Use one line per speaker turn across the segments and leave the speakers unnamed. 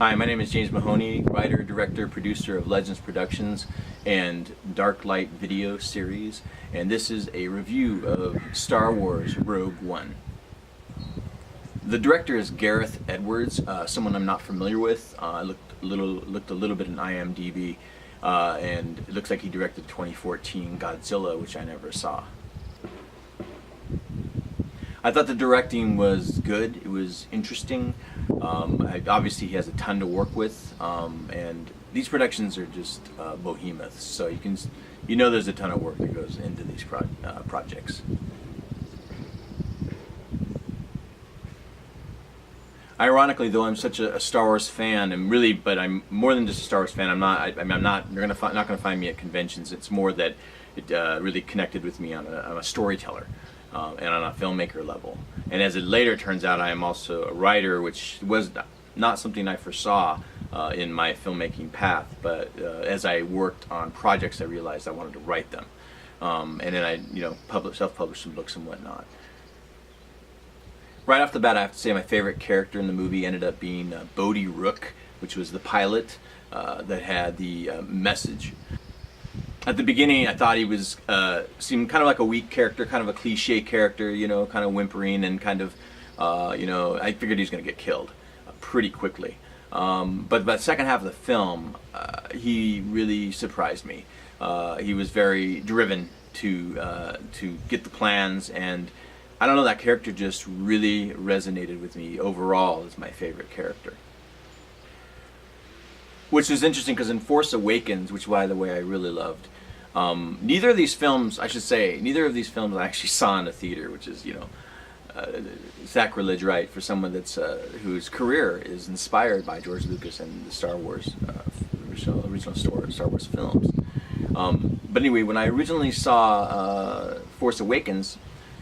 Hi, my name is James Mahoney, writer, director, producer of Legends Productions and DarkLight video series, and this is a review of Star Wars Rogue One. The director is Gareth Edwards, someone I'm not familiar with. I looked a little bit in IMDb, and it looks like he directed 2014 Godzilla, which I never saw. I thought the directing was good. It was interesting. Obviously, he has a ton to work with, and these productions are just behemoths. So you know, there's a ton of work that goes into these projects. Ironically, though, I'm such a Star Wars fan, but I'm more than just a Star Wars fan. I'm not. You're not going to find me at conventions. It's more that it really connected with me on a storyteller. And on a filmmaker level. And as it later turns out, I am also a writer, which was not something I foresaw in my filmmaking path, but as I worked on projects, I realized I wanted to write them. And then I self-published some books and whatnot. Right off the bat, I have to say my favorite character in the movie ended up being Bodhi Rook, which was the pilot that had the message. At the beginning, I thought he seemed kind of like a weak character, kind of a cliche character, kind of whimpering and kind of, I figured he was going to get killed pretty quickly. But by the second half of the film, he really surprised me. He was very driven to get the plans, and I don't know, that character just really resonated with me overall as my favorite character. Which is interesting because in Force Awakens, which by the way I really loved, neither of these films I actually saw in a theater, which is sacrilege, right, for someone that's whose career is inspired by George Lucas and the Star Wars original Star Wars films. But anyway, when I originally saw Force Awakens,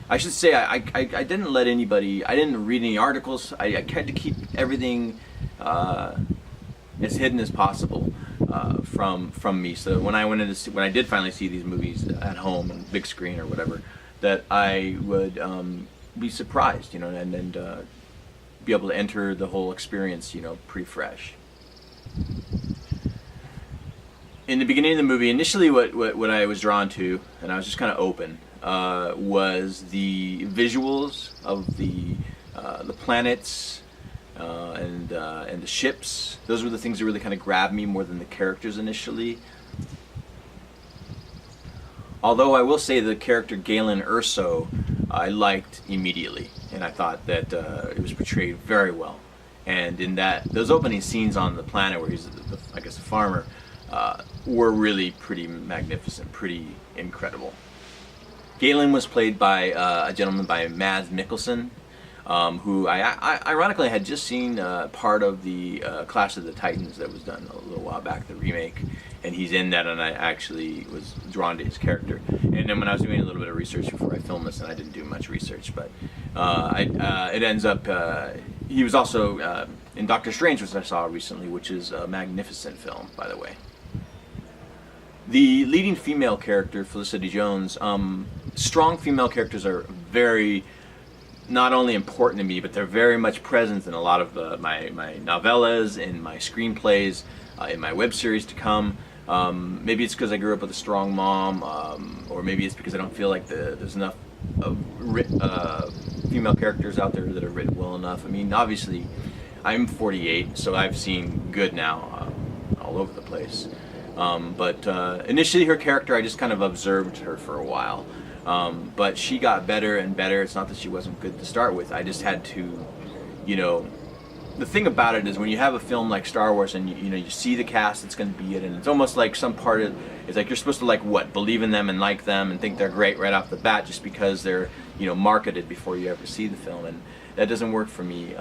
I should say I didn't let anybody. I didn't read any articles. I tried to keep everything as hidden as possible from me. So when I did finally see these movies at home on big screen or whatever, that I would be surprised, and be able to enter the whole experience, pretty fresh. In the beginning of the movie, initially what I was drawn to, and I was just kind of open, was the visuals of the planets. And the ships. Those were the things that really kind of grabbed me more than the characters initially. Although I will say the character Galen Erso I liked immediately, and I thought that it was portrayed very well. And in those opening scenes on the planet where he's, I guess, a farmer, were really pretty magnificent, pretty incredible. Galen was played by a gentleman by Mads Mikkelsen, who I ironically had just seen part of the Clash of the Titans that was done a little while back, the remake, and he's in that, and I actually was drawn to his character. And then when I was doing a little bit of research before I filmed this, and I didn't do much research, but it ends up, he was also in Doctor Strange, which I saw recently, which is a magnificent film, by the way. The leading female character, Felicity Jones, strong female characters are very not only important to me, but they're very much present in a lot of my novellas, in my screenplays, in my web series to come. Maybe it's because I grew up with a strong mom, or maybe it's because I don't feel like there's enough female characters out there that are written well enough. I mean, obviously, I'm 48, so I've seen good now all over the place. But initially her character, I just kind of observed her for a while. But she got better and better. It's not that she wasn't good to start with. I just had to, the thing about it is when you have a film like Star Wars and you see the cast that's going to be it, and it's almost like some part of it's like you're supposed to believe in them and like them and think they're great right off the bat just because they're marketed before you ever see the film, and that doesn't work for me.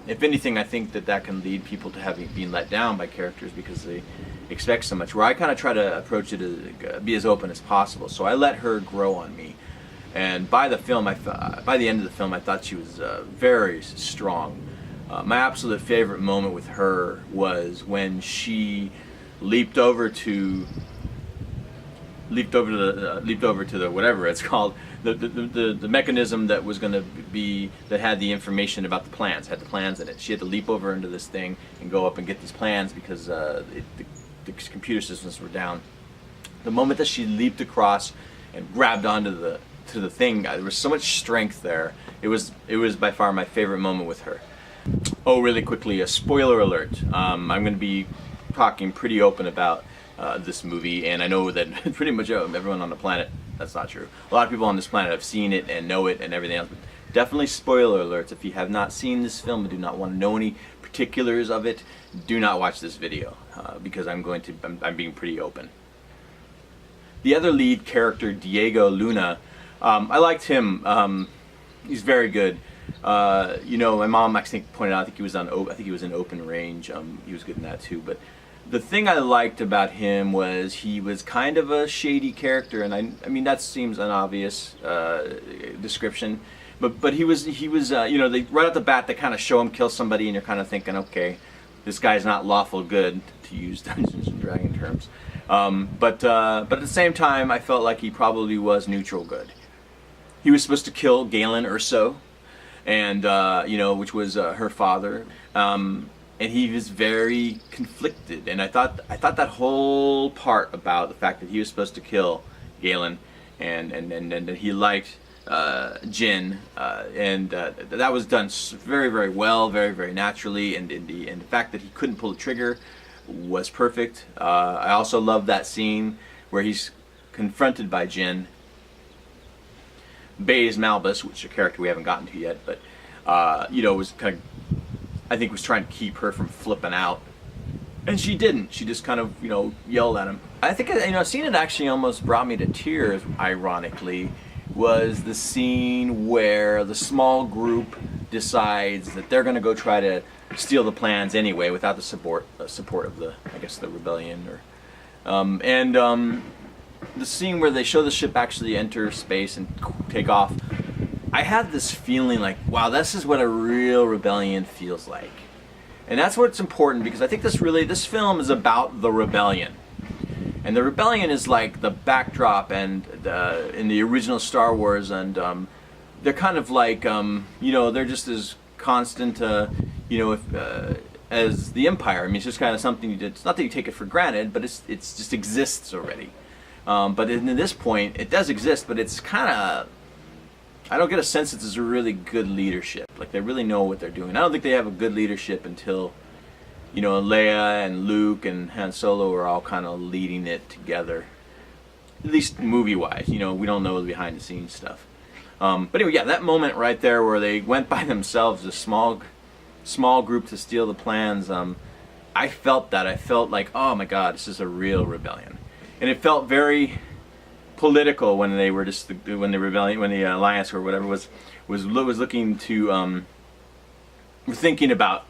If anything, I think that can lead people to being let down by characters because they expect so much. Where I kind of try to approach it as be as open as possible. So I let her grow on me, and by the end of the film, I thought she was very strong. My absolute favorite moment with her was when she leaped over to leaped over to the whatever it's called, the mechanism that was going to be, that had the information about the plans, had the plans in it. She had to leap over into this thing and go up and get these plans because the computer systems were down. The moment that she leaped across and grabbed onto the thing, there was so much strength there. It was by far my favorite moment with her. Oh, really quickly, a spoiler alert. I'm going to be talking pretty open about this movie, and I know that pretty much everyone on the planet, that's not true. A lot of people on this planet have seen it and know it and everything else, but definitely spoiler alerts. If you have not seen this film and do not want to know any particulars of it, do not watch this video, because I'm being pretty open. The other lead character, Diego Luna, I liked him. He's very good. You know, my mom actually pointed out, I think he was in Open Range. He was good in that too. But the thing I liked about him was he was kind of a shady character, and I mean that seems an obvious description, but he was you know, right off the bat they kind of show him kill somebody, and you're kind of thinking, okay, this guy's not lawful good, to use Dungeons and Dragons terms. But at the same time, I felt like he probably was neutral good. He was supposed to kill Galen Erso, and you know, which was her father, and he was very conflicted. And I thought that whole part about the fact that he was supposed to kill Galen, and that he liked Jin, and that was done very, very well, very, very naturally, and the fact that he couldn't pull the trigger was perfect. I also love that scene where he's confronted by Jin. Baze Malbus, which is a character we haven't gotten to yet, but you know, was kind of, I think, was trying to keep her from flipping out, and she didn't. She just kind of, you know, yelled at him. I think, you know, a scene that actually almost brought me to tears, ironically, was the scene where the small group decides that they're going to go try to steal the plans anyway, without the support of the, I guess, the rebellion, or the scene where they show the ship actually enter space and take off. I had this feeling like, wow, this is what a real rebellion feels like. And that's what's important, because I think this film is about the rebellion. And the rebellion is like the backdrop, and in the original Star Wars, and they're kind of like, you know, they're just as constant, you know, as the Empire. I mean, it's just kind of something it's not that you take it for granted, but it's just exists already. But in this point, it does exist, but it's kind of, I don't get a sense that there's a really good leadership. Like, they really know what they're doing. I don't think they have a good leadership until, you know, Leia and Luke and Han Solo are all kind of leading it together. At least movie-wise, you know, we don't know the behind-the-scenes stuff. But anyway, yeah, that moment right there where they went by themselves, a small group to steal the plans, I felt that. I felt like, oh my God, this is a real rebellion. And it felt very political when they were just when the alliance or whatever was looking to thinking about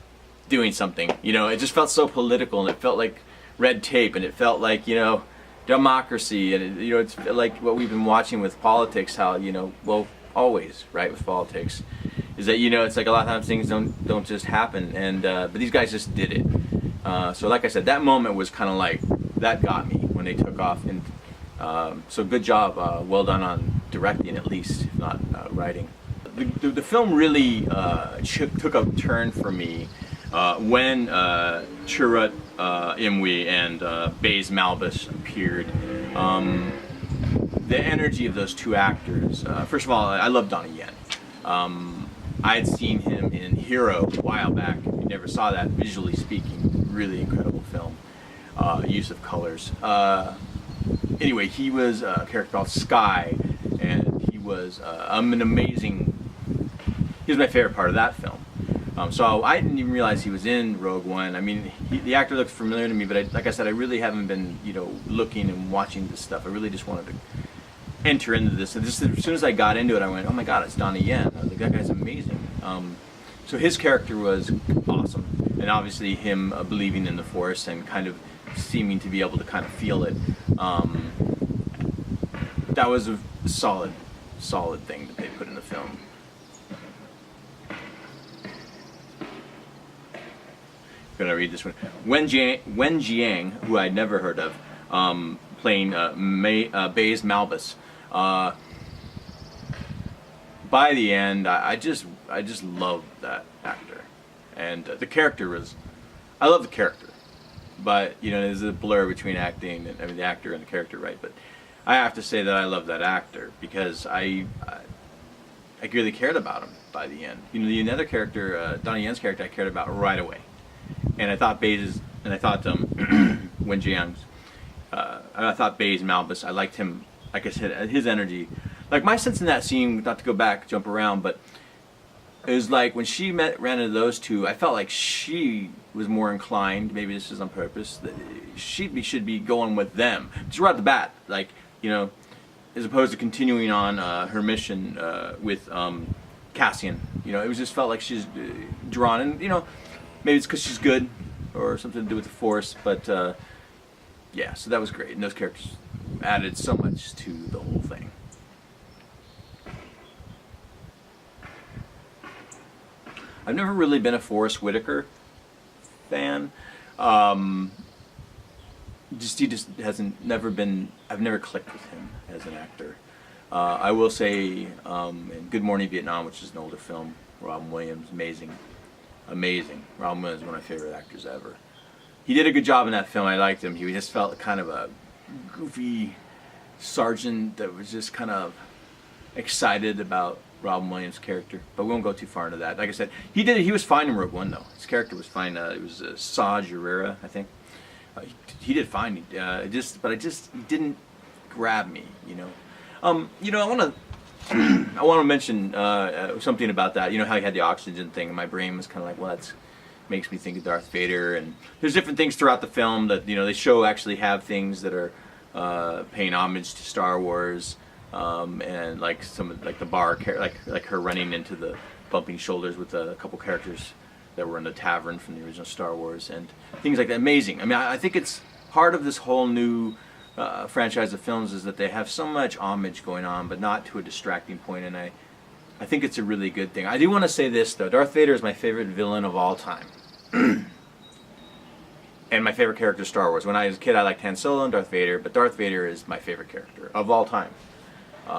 doing something. You know, it just felt so political, and it felt like red tape, and it felt like, you know, democracy, and you know, it's like what we've been watching with politics. How, you know, well, always, right, with politics, is that, you know, it's like a lot of times things don't just happen, and but these guys just did it. So like I said, that moment was kind of like, that got me when they took off, and so good job, well done on directing, at least, if not writing. The film really took a turn for me when Chirrut Imwe and Baze Malbus appeared. The energy of those two actors. First of all, I love Donnie Yen. I had seen him in Hero a while back. If you never saw that, visually speaking, really incredible film. Use of colors. Anyway, he was a character called Sky, and he was an amazing. He was my favorite part of that film. So I didn't even realize he was in Rogue One. I mean, the actor looks familiar to me, but like I said, I really haven't been, you know, looking and watching this stuff. I really just wanted to enter into this, and just as soon as I got into it, I went, oh my God, it's Donnie Yen. I was like, that guy's amazing. So his character was awesome, and obviously him believing in the Force and kind of seeming to be able to kind of feel it. That was a solid thing that they put in the film. I'm gonna read this one. Wen Jiang, who I'd never heard of, playing Baze Malbus. By the end, I just loved that actor, and the character was. I love the character, but you know, there's a blur between acting and the actor and the character, right? But I have to say that I love that actor because I really cared about him by the end. You know, the other character, Donnie Yen's character, I cared about right away, and I thought Baze when Jiang's, I thought Baze Malbus, I liked him. Like I said, his energy. Like my sense in that scene, not to go back, jump around, but it was like when she ran into those two, I felt like she was more inclined, maybe this is on purpose, that should be going with them. Just right at the bat, like, you know, as opposed to continuing on her mission with Cassian. You know, it was just felt like she's drawn, and you know, maybe it's because she's good or something to do with the Force, but yeah, so that was great, and those characters added so much to the whole thing. I've never really been a Forrest Whitaker fan. He just hasn't never been. I've never clicked with him as an actor. I will say, in Good Morning Vietnam, which is an older film, Robin Williams, amazing. Robin Williams is one of my favorite actors ever. He did a good job in that film. I liked him. He just felt kind of a goofy sergeant that was just kind of excited about Robin Williams' character, but we won't go too far into that. Like I said, he was fine in Rogue One, though. His character was fine. It was Saw Gerrera, I think. He did fine. He didn't grab me, you know. You know, I want to mention something about that. You know how he had the oxygen thing, and my brain was kind of like, well, that makes me think of Darth Vader. And there's different things throughout the film that, you know, they actually have things that are paying homage to Star Wars. And like like the bar, like her running into the bumping shoulders with a couple characters that were in the tavern from the original Star Wars, and things like that. Amazing. I mean, I think it's part of this whole new franchise of films is that they have so much homage going on, but not to a distracting point. And I think it's a really good thing. I do want to say this though: Darth Vader is my favorite villain of all time. And my favorite character is Star Wars. When I was a kid, I liked Han Solo and Darth Vader, but Darth Vader is my favorite character of all time.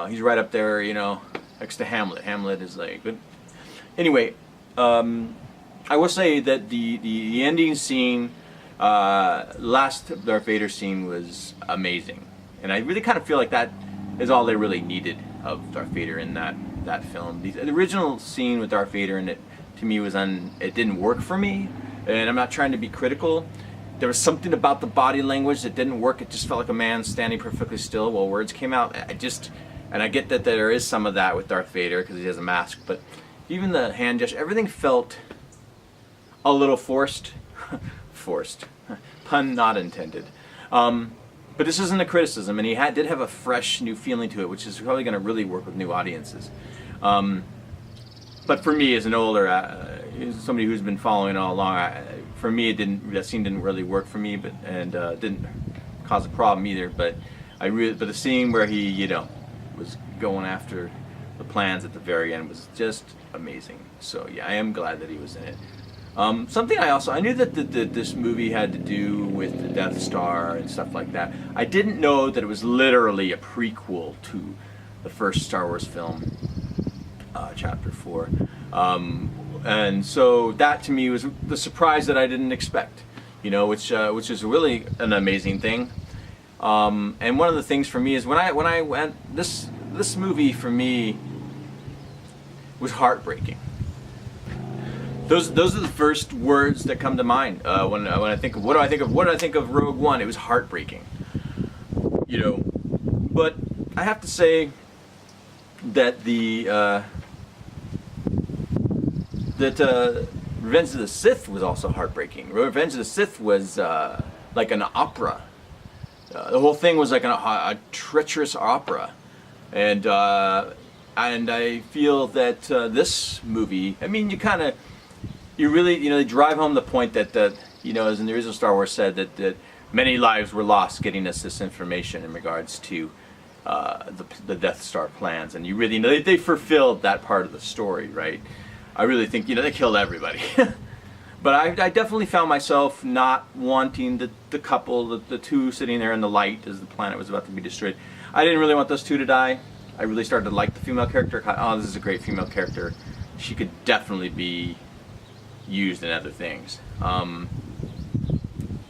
He's right up there, you know, next to Hamlet. Hamlet is like, but anyway, I will say that the ending scene, last Darth Vader scene was amazing, and I really kind of feel like that is all they really needed of Darth Vader in that film. The original scene with Darth Vader in it, to me, it didn't work for me, and I'm not trying to be critical. There was something about the body language that didn't work. It just felt like a man standing perfectly still while words came out. And I get that there is some of that with Darth Vader because he has a mask, but even the hand gesture, everything felt a little forced. Forced. Pun not intended. But this isn't a criticism, and he did have a fresh new feeling to it, which is probably going to really work with new audiences. But for me, as an older, somebody who's been following all along, for me, that scene didn't really work for me, and didn't cause a problem either. But the scene where he, you know, was going after the plans at the very end was just amazing. So yeah, I am glad that he was in it. Something I knew that this movie had to do with the Death Star and stuff like that. I didn't know that it was literally a prequel to the first Star Wars film, Chapter 4. And so that to me was the surprise that I didn't expect, you know, which is really an amazing thing. And one of the things for me is when I went, this movie for me was heartbreaking. Those are the first words that come to mind when I think of what do I think of Rogue One. It was heartbreaking, you know. But I have to say that Revenge of the Sith was also heartbreaking. Revenge of the Sith was like an opera. The whole thing was like a treacherous opera, and I feel that this movie, I mean, you really, you know, they drive home the point that you know, as in the original Star Wars said, that many lives were lost getting us this information in regards to the Death Star plans, and you really, you know, they fulfilled that part of the story, right? I really think, you know, they killed everybody. But I definitely found myself not wanting the couple, the two sitting there in the light as the planet was about to be destroyed. I didn't really want those two to die. I really started to like the female character. Oh, this is a great female character. She could definitely be used in other things.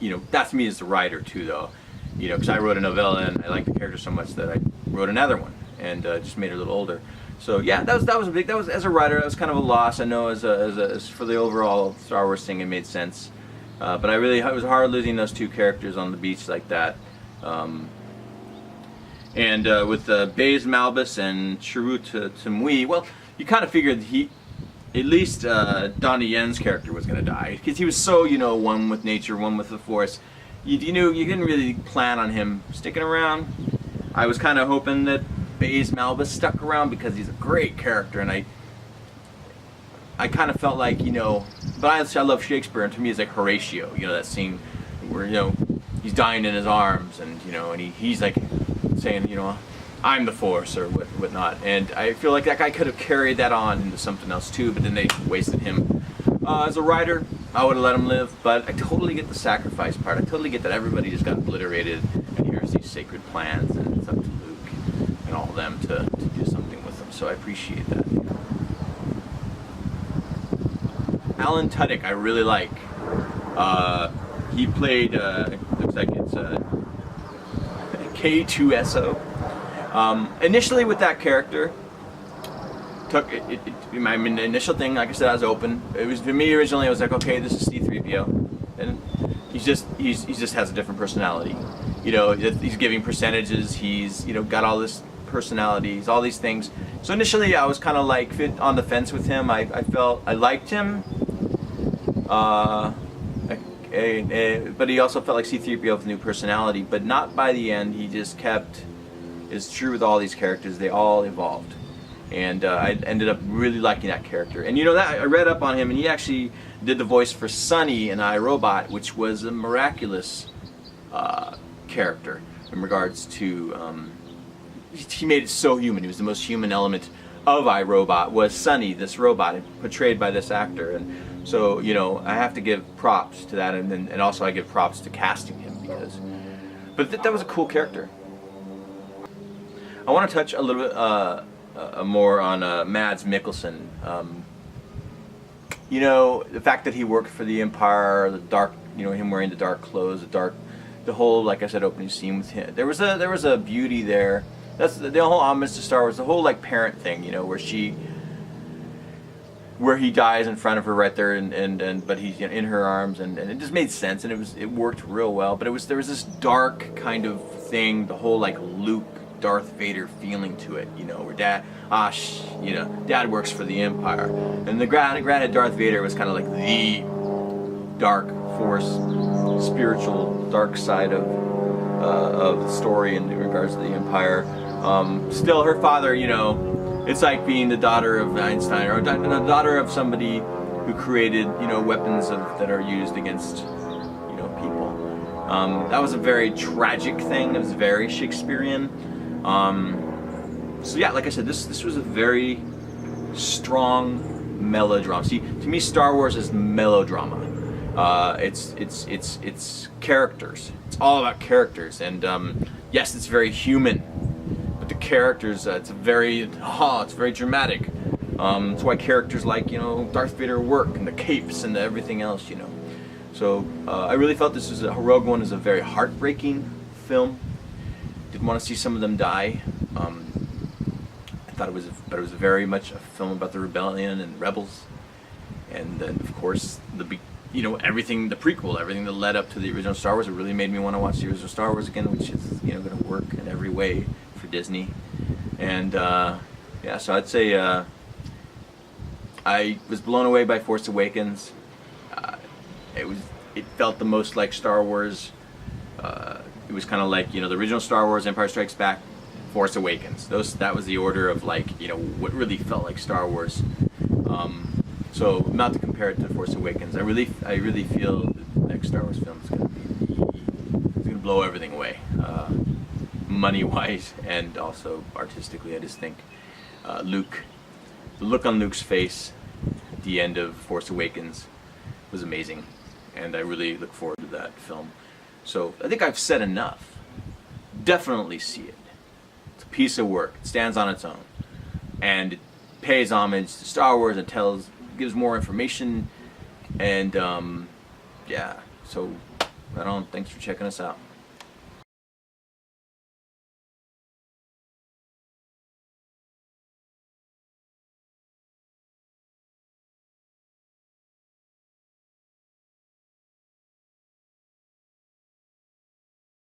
You know, that's me as the writer too, though. You know, because I wrote a novella and I liked the character so much that I wrote another one and just made her a little older. So yeah, that was a big. That was, as a writer, that was kind of a loss. I know as for the overall Star Wars thing, it made sense. But it was hard losing those two characters on the beach like that. With Baze Malbus and Chirrut Tumui, well, you kind of figured at least Donnie Yen's character was going to die, because he was so, you know, one with nature, one with the Force. You didn't really plan on him sticking around. I was kind of hoping that Baze Malbus stuck around because he's a great character, and I kind of felt like, you know, but I love Shakespeare, and to me it's like Horatio, you know, that scene where, you know, he's dying in his arms, and, you know, and he's like saying, you know, I'm the Force or whatnot, and I feel like that guy could have carried that on into something else too, but then they wasted him. As a writer, I would have let him live, but I totally get the sacrifice part. I totally get that everybody just got obliterated, and here's these sacred plans, and it's up to Luke and all of them to do something with them, so I appreciate that. Alan Tudyk, I really like. He played, looks like it's K2SO. Initially with that character, my initial thing, like I said, I was open. It was, for me originally, I was like, okay, this is C-3PO, and he just has a different personality. You know, he's giving percentages. He's, you know, got all this personalities, all these things. So initially, I was kind of like on the fence with him. I felt I liked him, but he also felt like C-3PO with a new personality. But not by the end. He just kept. It's true with all these characters. They all evolved. And I ended up really liking that character. And you know, that I read up on him, and he actually did the voice for Sonny in iRobot, which was a miraculous character in regards to, he made it so human. He was the most human element of iRobot, was Sonny, this robot, portrayed by this actor. And so, you know, I have to give props to that, and also I give props to casting him, because, but that was a cool character. I want to touch a little bit more on Mads Mikkelsen. You know, the fact that he worked for the Empire, the dark, you know, him wearing the dark clothes, the whole, like I said, opening scene with him. There was a beauty there. That's the whole homage to Star Wars, the whole like parent thing, you know, where he dies in front of her right there, but he's, you know, in her arms, and it just made sense, and it worked real well. But there was this dark kind of thing, the whole like Luke, Darth Vader feeling to it, you know, where Dad works for the Empire, and granted Darth Vader was kind of like the dark force, spiritual dark side of the story in regards to the Empire. Still, her father, you know, it's like being the daughter of Einstein, or the daughter of somebody who created, you know, weapons that are used against, you know, people. That was a very tragic thing. It was very Shakespearean. So yeah, like I said, this was a very strong melodrama. See, to me, Star Wars is melodrama. It's characters. It's all about characters, and yes, it's very human, but the characters, it's very dramatic. That's why characters like, you know, Darth Vader work, and the capes and everything else, you know. So I really felt Rogue One is a very heartbreaking film. Didn't want to see some of them die. I thought it was very much a film about the rebellion and rebels, and then of course everything, the prequel, everything that led up to the original Star Wars. It really made me want to watch the original Star Wars again, which is, you know, going to work in every way for Disney. And yeah, so I'd say I was blown away by Force Awakens. It felt the most like Star Wars. It was kind of like, you know, the original Star Wars, Empire Strikes Back, Force Awakens. That was the order of, like, you know, what really felt like Star Wars. So not to compare it to Force Awakens, I really feel the next Star Wars film is going to blow everything away, money-wise and also artistically. I just think the look on Luke's face at the end of Force Awakens, was amazing, and I really look forward to that film. So I think I've said enough. Definitely see it. It's a piece of work. It stands on its own, and it pays homage to Star Wars and gives more information, and yeah. So right on. Thanks for checking us out.